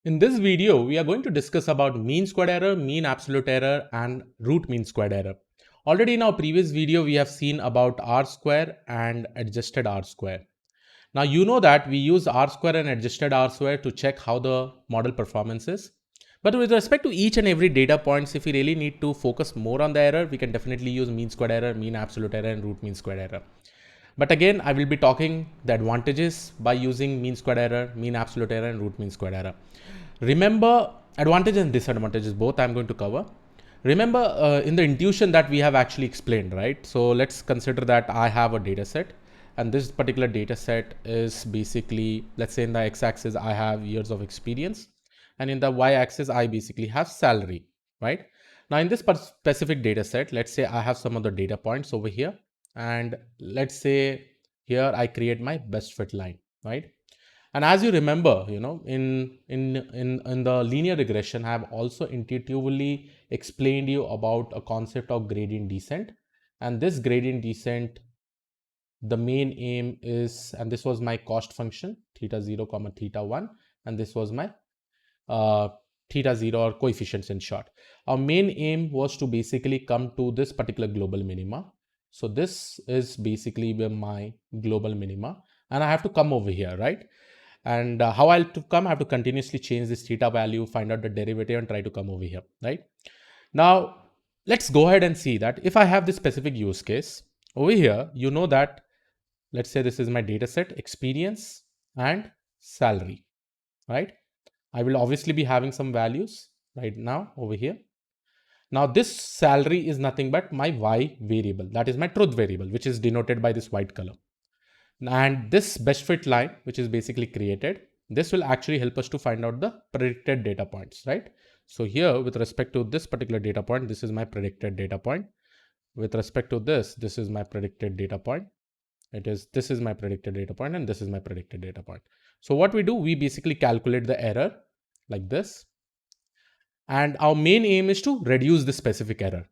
In this video, we are going to discuss about mean squared error, mean absolute error, and root mean squared error. Already in our previous video, we have seen about R square and adjusted R square. Now you know that we use R square and adjusted R square to check how the model performance is. But with respect to each and every data points, if we really need to focus more on the error, we can definitely use mean squared error, mean absolute error, and root mean squared error. But again, I will be talking the advantages by using mean squared error, mean absolute error, and root mean squared error. Remember, advantages and disadvantages both I'm going to cover. Remember in the intuition that we have actually explained, right? So let's consider that I have a data set, and this particular data set is basically, let's say in the x-axis I have years of experience, and in the y-axis I basically have salary, right? Now in this specific data set, let's say I have some of the data points over here, and let's say here I create my best fit line, right? And as you remember, in the linear regression, I have also intuitively explained you about a concept of gradient descent. And this gradient descent, the main aim is, and this was my cost function, theta 0 comma theta 1, and this was my theta 0 or coefficients in short. Our main aim was to basically come to this particular global minima. So this is basically my global minima, and I have to come over here, right? And how I'll to come, I have to continuously change this theta value, find out the derivative, and try to come over here, right? Now, let's go ahead and see that if I have this specific use case over here, you know that, let's say this is my data set, experience and salary, right? I will obviously be having some values right now over here. Now this salary is nothing but my y variable, that is my truth variable, which is denoted by this white color. And this best fit line, which is basically created, this will actually help us to find out the predicted data points, right? So here, with respect to this particular data point, this is my predicted data point. With respect to this is my predicted data point. This is my predicted data point, and this is my predicted data point. So what we do, we basically calculate the error like this. And our main aim is to reduce the specific error.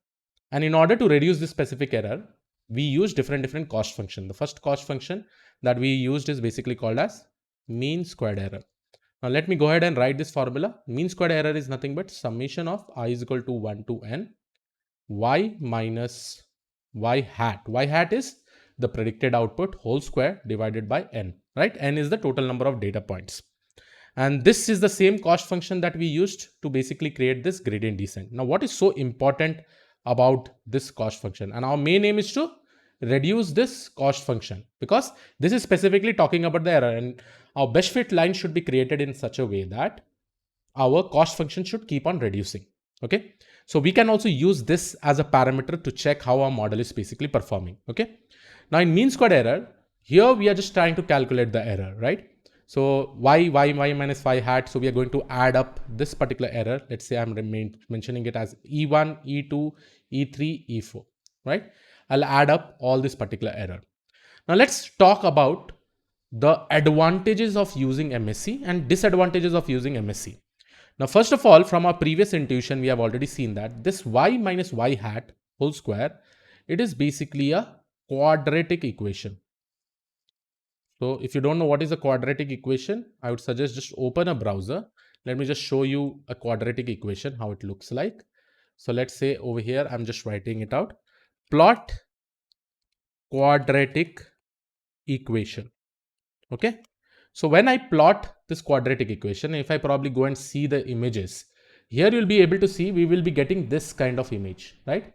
And in order to reduce this specific error, we use different cost function. The first cost function that we used is basically called as mean squared error. Now let me go ahead and write this formula. Mean squared error is nothing but summation of I is equal to 1 to n y minus y hat. Y hat is the predicted output whole square divided by n, right? N is the total number of data points. And this is the same cost function that we used to basically create this gradient descent. Now what is so important about this cost function? And our main aim is to reduce this cost function, because this is specifically talking about the error, and our best fit line should be created in such a way that our cost function should keep on reducing. Okay, so we can also use this as a parameter to check how our model is basically performing. Okay, now in mean squared error, here we are just trying to calculate the error, right? So y minus y hat. So we are going to add up this particular error. Let's say I'm mentioning it as E1, E2, E3, E4, right? I'll add up all this particular error. Now let's talk about the advantages of using MSE and disadvantages of using MSE. Now, first of all, from our previous intuition, we have already seen that this y minus y hat whole square, it is basically a quadratic equation. So if you don't know what is a quadratic equation, I would suggest just open a browser. Let me just show you a quadratic equation, how it looks like. So let's say over here, I'm just writing it out. Plot quadratic equation. Okay. So when I plot this quadratic equation, if I probably go and see the images, here you'll be able to see we will be getting this kind of image, right?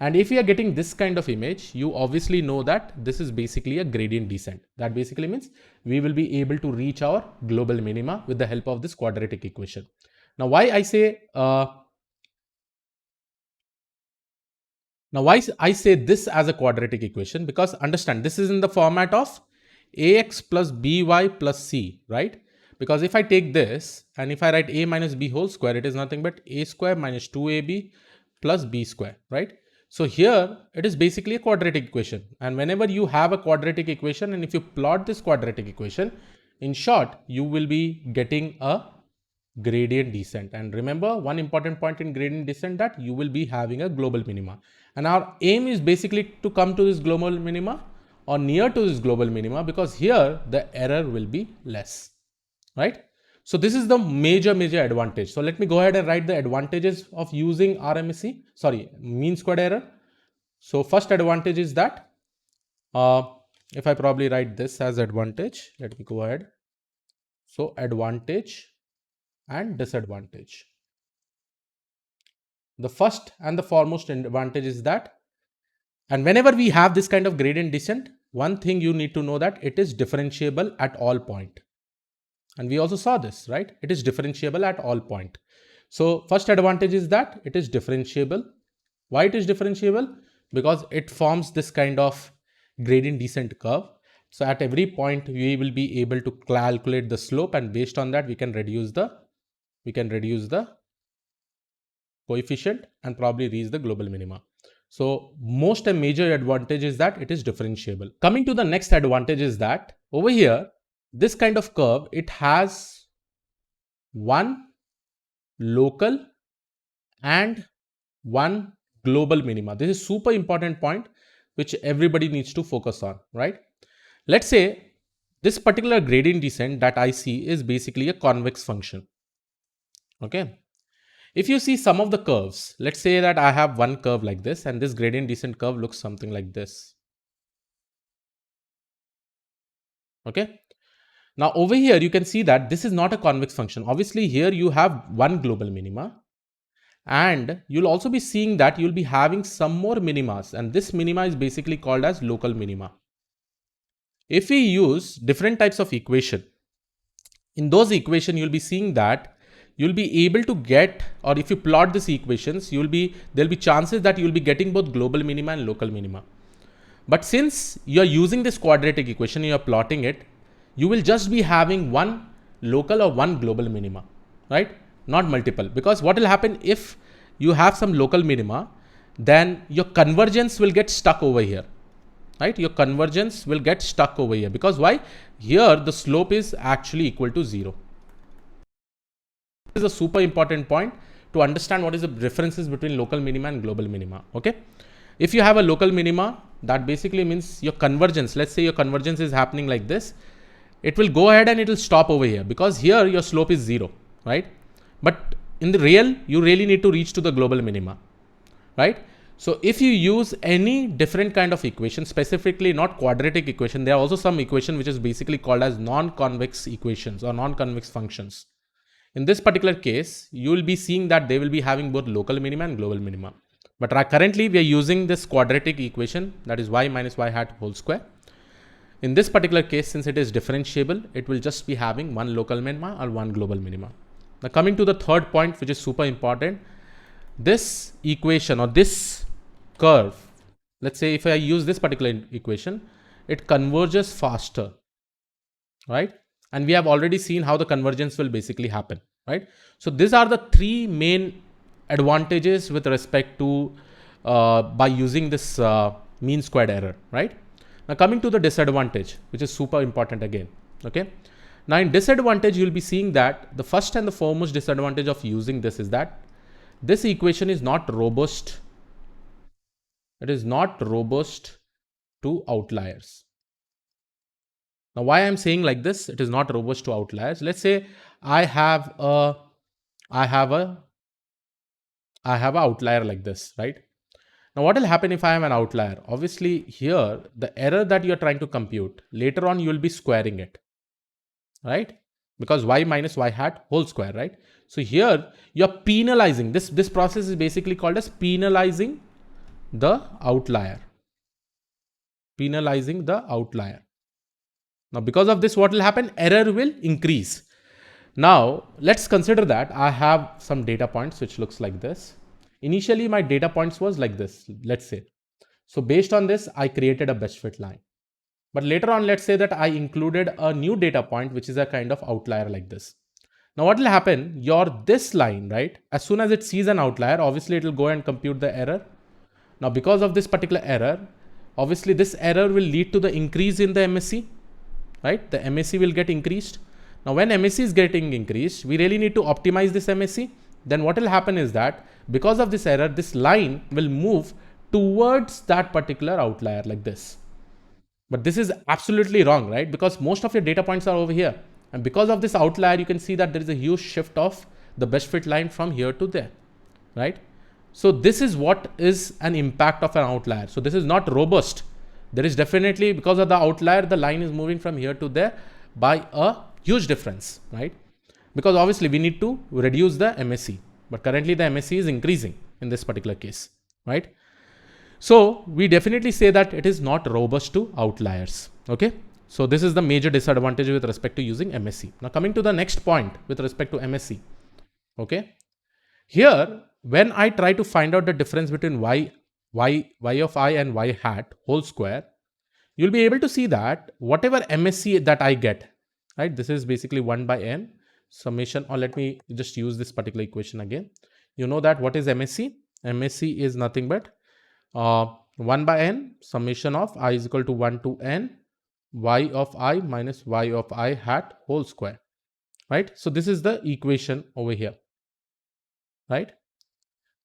And if we are getting this kind of image, you obviously know that this is basically a gradient descent. That basically means we will be able to reach our global minima with the help of this quadratic equation. Now, why I say this as a quadratic equation, because understand, this is in the format of ax plus by plus c, right? Because if I take this and if I write a minus b whole square, it is nothing but a square minus 2ab plus b square, right? So here it is basically a quadratic equation. And whenever you have a quadratic equation, and if you plot this quadratic equation, in short, you will be getting a gradient descent. And remember, one important point in gradient descent, that you will be having a global minima. And our aim is basically to come to this global minima or near to this global minima, because here the error will be less, right? So this is the major advantage. So let me go ahead and write the advantages of using RMSE, mean squared error. So first advantage is that, if I probably write this as advantage, let me go ahead. So advantage and disadvantage. The first and the foremost advantage is that, and whenever we have this kind of gradient descent, one thing you need to know that it is differentiable at all point. And we also saw this, right? It is differentiable at all point. So first advantage is that it is differentiable. Why it is differentiable? Because it forms this kind of gradient descent curve. So at every point we will be able to calculate the slope, and based on that we can reduce the coefficient and probably reach the global minima. So most and major advantage is that it is differentiable. Coming to the next advantage is that over here, this kind of curve, it has one local and one global minima. This is super important point which everybody needs to focus on, right? Let's say this particular gradient descent that I see is basically a convex function. Okay. If you see some of the curves, let's say that I have one curve like this, and this gradient descent curve looks something like this. Okay. Now over here, you can see that this is not a convex function. Obviously here you have one global minima, and you'll also be seeing that you'll be having some more minimas, and this minima is basically called as local minima. If we use different types of equation, in those equation, you'll be seeing that you'll be able to get, or if you plot these equations, there'll be chances that you'll be getting both global minima and local minima. But since you're using this quadratic equation, you're plotting it, you will just be having one local or one global minima, right? Not multiple. Because what will happen if you have some local minima, then your convergence will get stuck over here, right? Your convergence will get stuck over here. Because why? Here the slope is actually equal to 0. This is a super important point to understand what is the differences between local minima and global minima. Okay. If you have a local minima, that basically means your convergence, let's say your convergence is happening like this, it will go ahead and it will stop over here because here your slope is 0, right? But in the real, you really need to reach to the global minima, right? So if you use any different kind of equation, specifically not quadratic equation, there are also some equation which is basically called as non-convex equations or non-convex functions. In this particular case, you will be seeing that they will be having both local minima and global minima. But currently we are using this quadratic equation, that is y minus y hat whole square. In this particular case, since it is differentiable, it will just be having one local minima or one global minima. Now coming to the third point, which is super important, this equation or this curve, let's say if I use this particular equation, it converges faster, right? And we have already seen how the convergence will basically happen, right? So these are the three main advantages with respect to by using this mean squared error, right? Now coming to the disadvantage, which is super important again, okay? Now in disadvantage, you'll be seeing that the first and the foremost disadvantage of using this is that this equation is not robust. It is not robust to outliers. Now, why I'm saying like this, it is not robust to outliers. Let's say I have a outlier like this, right? Now, what will happen if I am an outlier? Obviously, here the error that you are trying to compute, later on you will be squaring it, right? Because y minus y hat whole square, right? So here you're penalizing this. This process is basically called as penalizing the outlier. Penalizing the outlier. Now, because of this, what will happen? Error will increase. Now, let's consider that I have some data points which looks like this. Initially, my data points was like this, let's say. So based on this, I created a best fit line. But later on, let's say that I included a new data point, which is a kind of outlier like this. Now, what will happen? This line, right? As soon as it sees an outlier, obviously it will go and compute the error. Now, because of this particular error, obviously this error will lead to the increase in the MSE. Right? The MSE will get increased. Now, when MSE is getting increased, we really need to optimize this MSE. Then what will happen is that because of this error, this line will move towards that particular outlier like this. But this is absolutely wrong, right? Because most of your data points are over here. And because of this outlier, you can see that there is a huge shift of the best fit line from here to there, right? So this is what is an impact of an outlier. So this is not robust. There is definitely, because of the outlier, the line is moving from here to there by a huge difference, right? Because obviously we need to reduce the MSE, but currently the MSE is increasing in this particular case, right? So we definitely say that it is not robust to outliers, okay? So this is the major disadvantage with respect to using MSE. Now coming to the next point with respect to MSE, okay? Here, when I try to find out the difference between y of I and y hat whole square, you'll be able to see that whatever MSE that I get, right? This is basically 1 by n summation, or let me just use this particular equation again. You know that what is MSE? MSE is nothing but 1 by n summation of I is equal to 1 to n y of I minus y of I hat whole square, right? So this is the equation over here, right?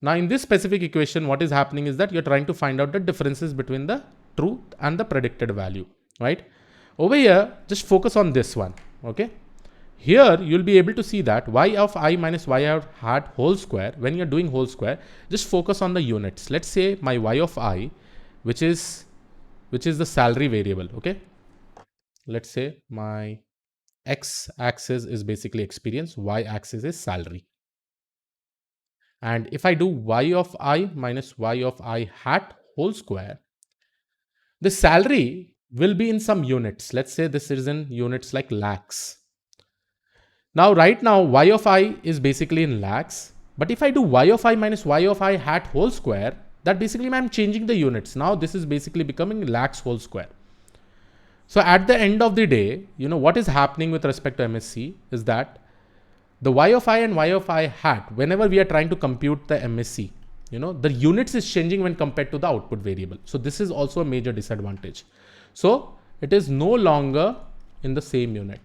Now in this specific equation, what is happening is that you're trying to find out the differences between the truth and the predicted value, right? Over here, just focus on this one, okay? Here, you'll be able to see that y of I minus y of hat whole square, when you're doing whole square, just focus on the units. Let's say my y of I, which is the salary variable, okay? Let's say my x axis is basically experience, y axis is salary. And if I do y of I minus y of I hat whole square, the salary will be in some units. Let's say this is in units like lakhs. Now, right now, y of I is basically in lakhs. But if I do y of I minus y of I hat whole square, that basically I'm changing the units. Now, this is basically becoming lakhs whole square. So at the end of the day, you know, what is happening with respect to MSE is that the y of I and y of I hat, whenever we are trying to compute the MSE, you know, the units is changing when compared to the output variable. So this is also a major disadvantage. So it is no longer in the same unit.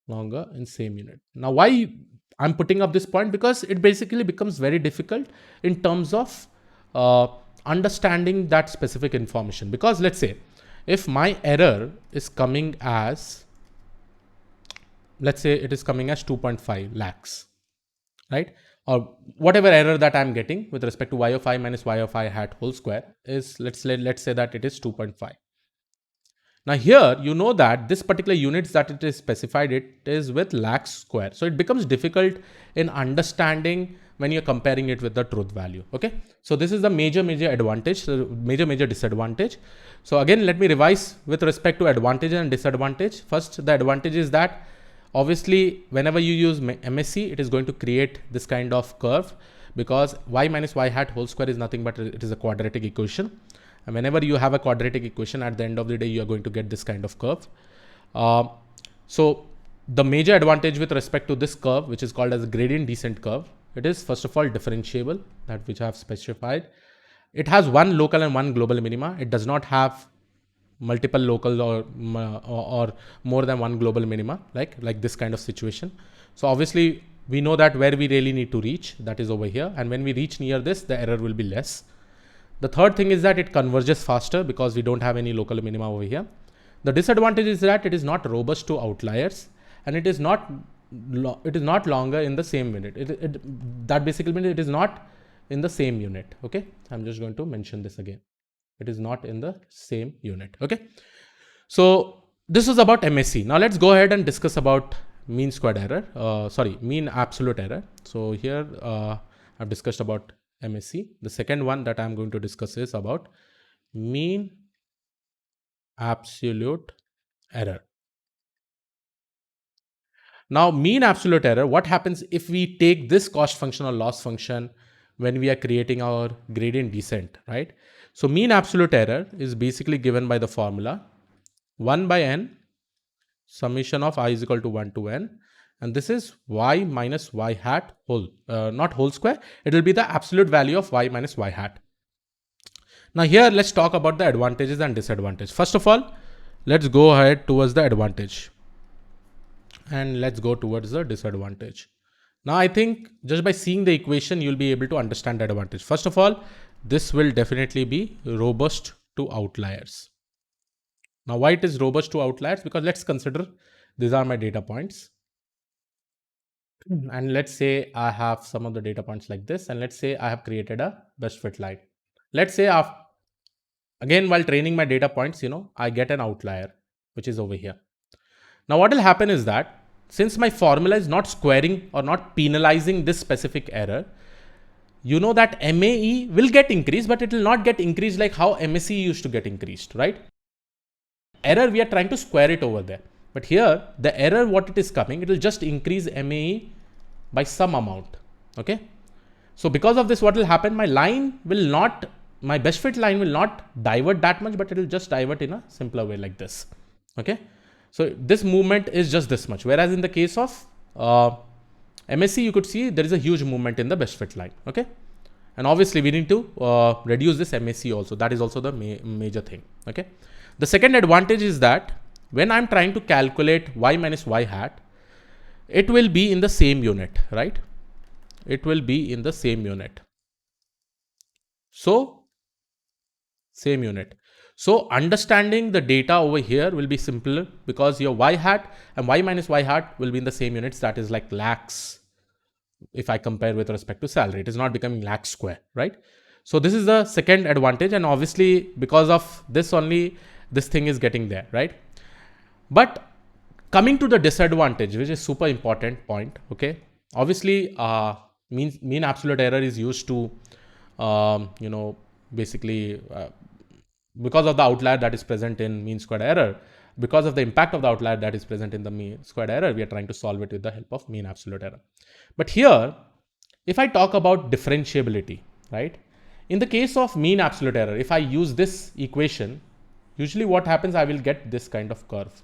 Now, why I'm putting up this point? Because it basically becomes very difficult in terms of understanding that specific information. Because let's say if my error is coming as, let's say it is coming as 2.5 lakhs, right? Or whatever error that I'm getting with respect to y of I minus y of I hat whole square is, let's say that it is 2.5. Now here, you know that this particular units that it is specified, it is with lakhs square. So it becomes difficult in understanding when you're comparing it with the truth value. Okay. So this is the major advantage, major disadvantage. So again, let me revise with respect to advantage and disadvantage. First, the advantage is that obviously whenever you use MSE, it is going to create this kind of curve, because y minus y hat whole square is nothing but it is a quadratic equation. And whenever you have a quadratic equation, at the end of the day, you are going to get this kind of curve. So the major advantage with respect to this curve, which is called as a gradient descent curve, it is first of all differentiable, that which I have specified. It has one local and one global minima. It does not have multiple local or more than one global minima, like this kind of situation. So obviously we know that where we really need to reach, that is over here. And when we reach near this, the error will be less. The third thing is that it converges faster because we don't have any local minima over here. The disadvantage is that it is not robust to outliers, and it is not longer in the same unit. That basically means it is not in the same unit. Okay, I'm just going to mention this again. It is not in the same unit. Okay, so this was about MSE. Now let's go ahead and discuss about mean squared error. Mean absolute error. So here I've discussed about MSE. The second one that I'm going to discuss is about mean absolute error. Now, mean absolute error, what happens if we take this cost function or loss function when we are creating our gradient descent, right? So mean absolute error is basically given by the formula 1 by n summation of I is equal to 1 to n. And this is y minus y hat whole, not whole square. It will be the absolute value of y minus y hat. Now here, let's talk about the advantages and disadvantages. First of all, let's go ahead towards the advantage. And let's go towards the disadvantage. Now I think just by seeing the equation, you'll be able to understand the advantage. First of all, this will definitely be robust to outliers. Now, why it is robust to outliers? Because let's consider these are my data points. And let's say I have some of the data points like this, and let's say I have created a best fit line. Let's say again, while training my data points, I get an outlier, which is over here. Now, what will happen is that since my formula is not squaring or not penalizing this specific error, you know that MAE will get increased, but it will not get increased like how MSE used to get increased, right? Error, we are trying to square it over there. But here, the error, what it is coming, it will just increase MAE by some amount. Okay. So because of this, what will happen? My best fit line will not divert that much, but it will just divert in a simpler way like this. Okay. So this movement is just this much. Whereas in the case of MSE, you could see there is a huge movement in the best fit line. Okay. And obviously we need to reduce this MSE also. That is also the major thing. Okay. The second advantage is that when I'm trying to calculate y minus y hat, it will be in the same unit, right? It will be in the same unit. So, same unit. So, understanding the data over here will be simpler because your y hat and y minus y hat will be in the same units. That is like lakhs. If I compare with respect to salary, it is not becoming lakh square, right? So this is the second advantage. And obviously because of this only, this thing is getting there, right? But coming to the disadvantage, which is super important point. Okay. Obviously, mean absolute error is used to, basically because of the outlier that is present in mean squared error, because of the impact of the outlier that is present in the mean squared error, we are trying to solve it with the help of mean absolute error. But here, if I talk about differentiability, right? In the case of mean absolute error, if I use this equation, usually what happens, I will get this kind of curve.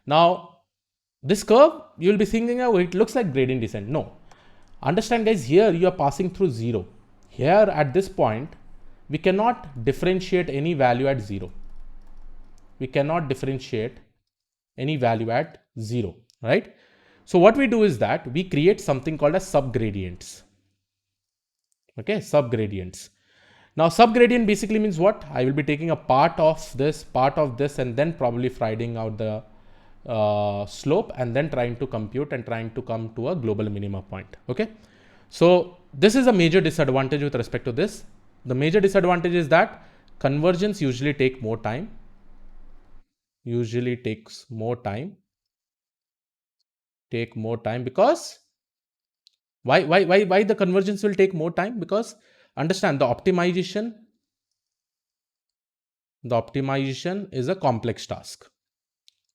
Now, this curve, you will be thinking, oh, it looks like gradient descent. No. Understand, guys, here you are passing through 0. Here at this point, we cannot differentiate any value at 0. We cannot differentiate any value at 0, right? So what we do is that we create something called as subgradients. Okay, subgradients. Now subgradient basically means what? I will be taking a part of this, and then probably finding out the slope and then trying to compute and trying to come to a global minima point. Okay. So this is a major disadvantage with respect to this. The major disadvantage is that convergence usually takes more time. Because why the convergence will take more time? Because understand the optimization is a complex task.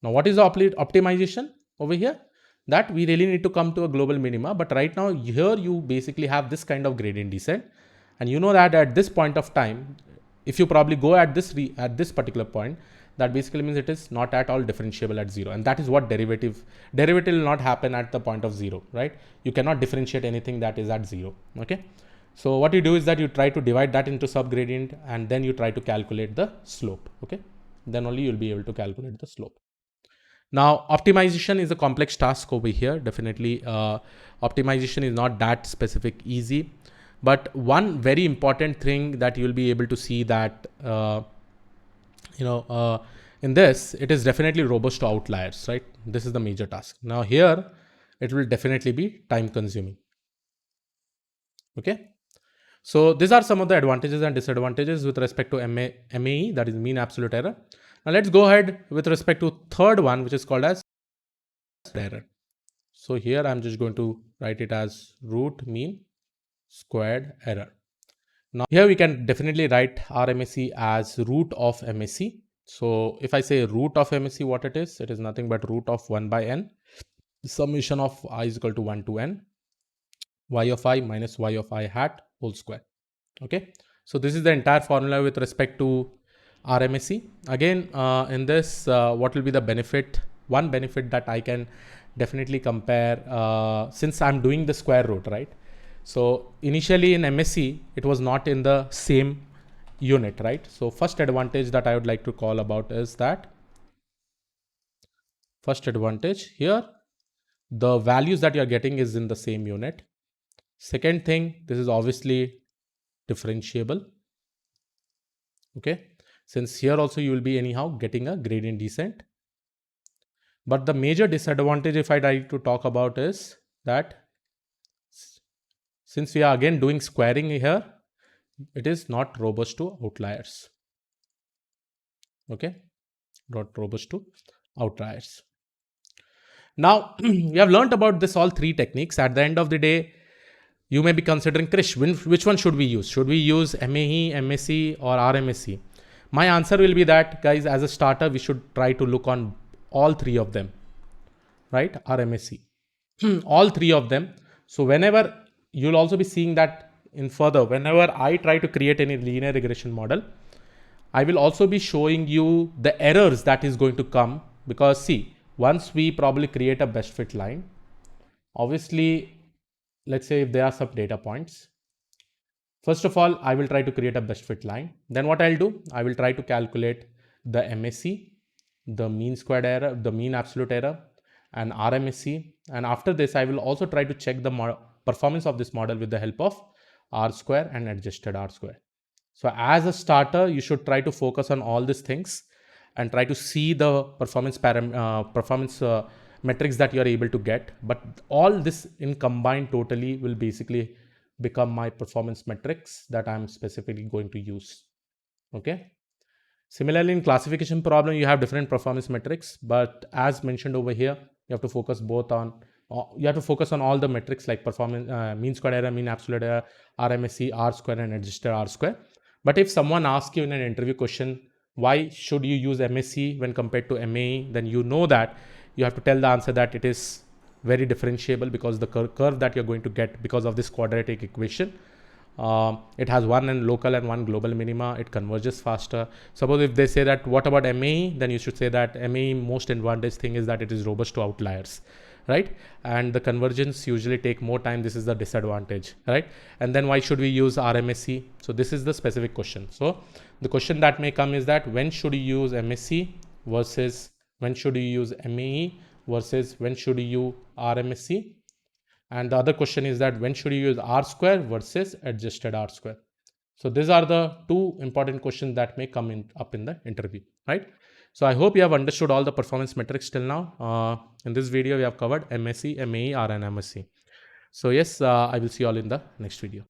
Now, what is the optimization over here? That we really need to come to a global minima. But right now, here you basically have this kind of gradient descent. And you know that at this point of time, if you probably go at this particular point, that basically means it is not at all differentiable at 0. And that is what derivative will not happen at the point of 0, right? You cannot differentiate anything that is at 0. Okay. So what you do is that you try to divide that into subgradient and then you try to calculate the slope. Okay. Then only you'll be able to calculate the slope. Now, optimization is a complex task over here. Definitely, optimization is not that specific easy. But one very important thing that you'll be able to see that, in this, it is definitely robust to outliers, right? This is the major task. Now here, it will definitely be time consuming. Okay. So these are some of the advantages and disadvantages with respect to MAE, that is mean absolute error. Now let's go ahead with respect to third one, which is called as error. So here I'm just going to write it as root mean squared error. Now here we can definitely write RMSE as root of MSE. So if I say root of MSE, what it is nothing but root of 1 by n, summation of I is equal to 1 to n, y of I minus y of I hat whole square. Okay. So this is the entire formula with respect to RMSE. Again, in this, what will be the benefit? One benefit that I can definitely compare, since I'm doing the square root, right? So initially in MSE, it was not in the same unit, right? So first advantage that I would like to call about is that first advantage here, the values that you're getting is in the same unit. Second thing, this is obviously differentiable. Okay. since here also you will be anyhow getting a gradient descent. But the major disadvantage, if I try to talk about, is that since we are again doing squaring here, it is not robust to outliers. Okay, not robust to outliers. Now, we have learned about this all three techniques. At the end of the day, you may be considering, Krish, which one should we use? Should we use MAE, MSE, or RMSE? My answer will be that, guys, as a starter, we should try to look on all three of them, right? RMSE, all three of them. So whenever you'll also be seeing that in further, whenever I try to create any linear regression model, I will also be showing you the errors that is going to come, because see, once we probably create a best fit line, obviously, let's say if there are some data points, first of all, I will try to create a best fit line. Then what I'll do, I will try to calculate the MSE, the mean squared error, the mean absolute error, and RMSE. And after this, I will also try to check the performance of this model with the help of R square and adjusted R square. So as a starter, you should try to focus on all these things and try to see the performance metrics that you are able to get. But all this in combined totally will basically become my performance metrics that I'm specifically going to use. Okay. Similarly, in classification problem, you have different performance metrics, but as mentioned over here, you have to focus on all the metrics like performance, mean squared error, mean absolute error, RMSE, R square, and adjusted R square. But if someone asks you in an interview question, why should you use MSE when compared to MAE, then you know that you have to tell the answer that it is very differentiable, because the curve that you're going to get because of this quadratic equation, it has one local and one global minima. It converges faster. Suppose if they say that what about MAE, then you should say that MAE most advantage thing is that it is robust to outliers, right? And the convergence usually take more time. This is the disadvantage, right? And then why should we use RMSE? So this is the specific question. So the question that may come is that when should you use MSE versus when should you use MAE versus when should you use RMSE? And the other question is that when should you use R square versus adjusted R square? So these are the two important questions that may come up in the interview, right? So I hope you have understood all the performance metrics till now. In this video, we have covered MSE, MAE, R, and MSE. So yes, I will see you all in the next video.